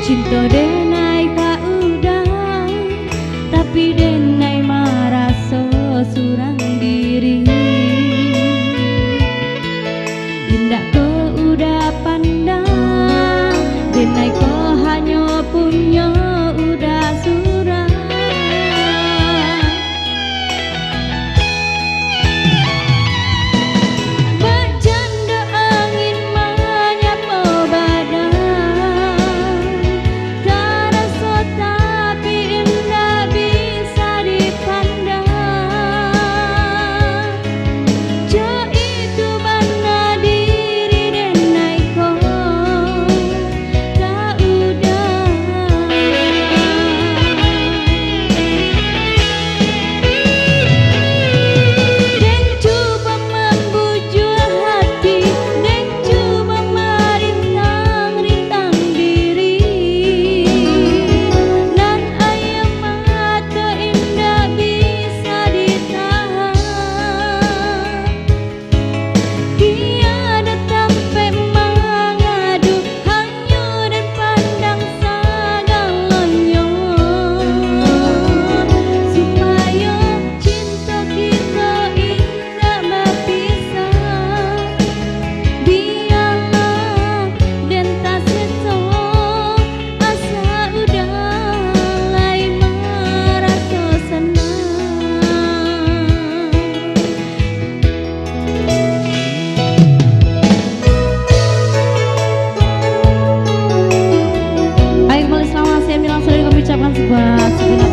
Cinta denai ka udang, tapi denai maraso surang diri. Indah ko udah pandang, denai ko hanya punya udah surang. Bercanda angin menyapu badan, terasa tapi indah bisa dipandang. Jo itu mana diri denai ko tak udah. Den coba membujuk hati, den coba merintang-rintang diri. Nan ayam mata indah bisa ditahan. Tiada sampai mengadu, hanya dan pandang segalanya. Supaya cinta kita indah berpisah, biarlah den tak seto asa udah lain merasa senang. Baik, kembali selamat siang, langsung kami ucapkan sebuah segenap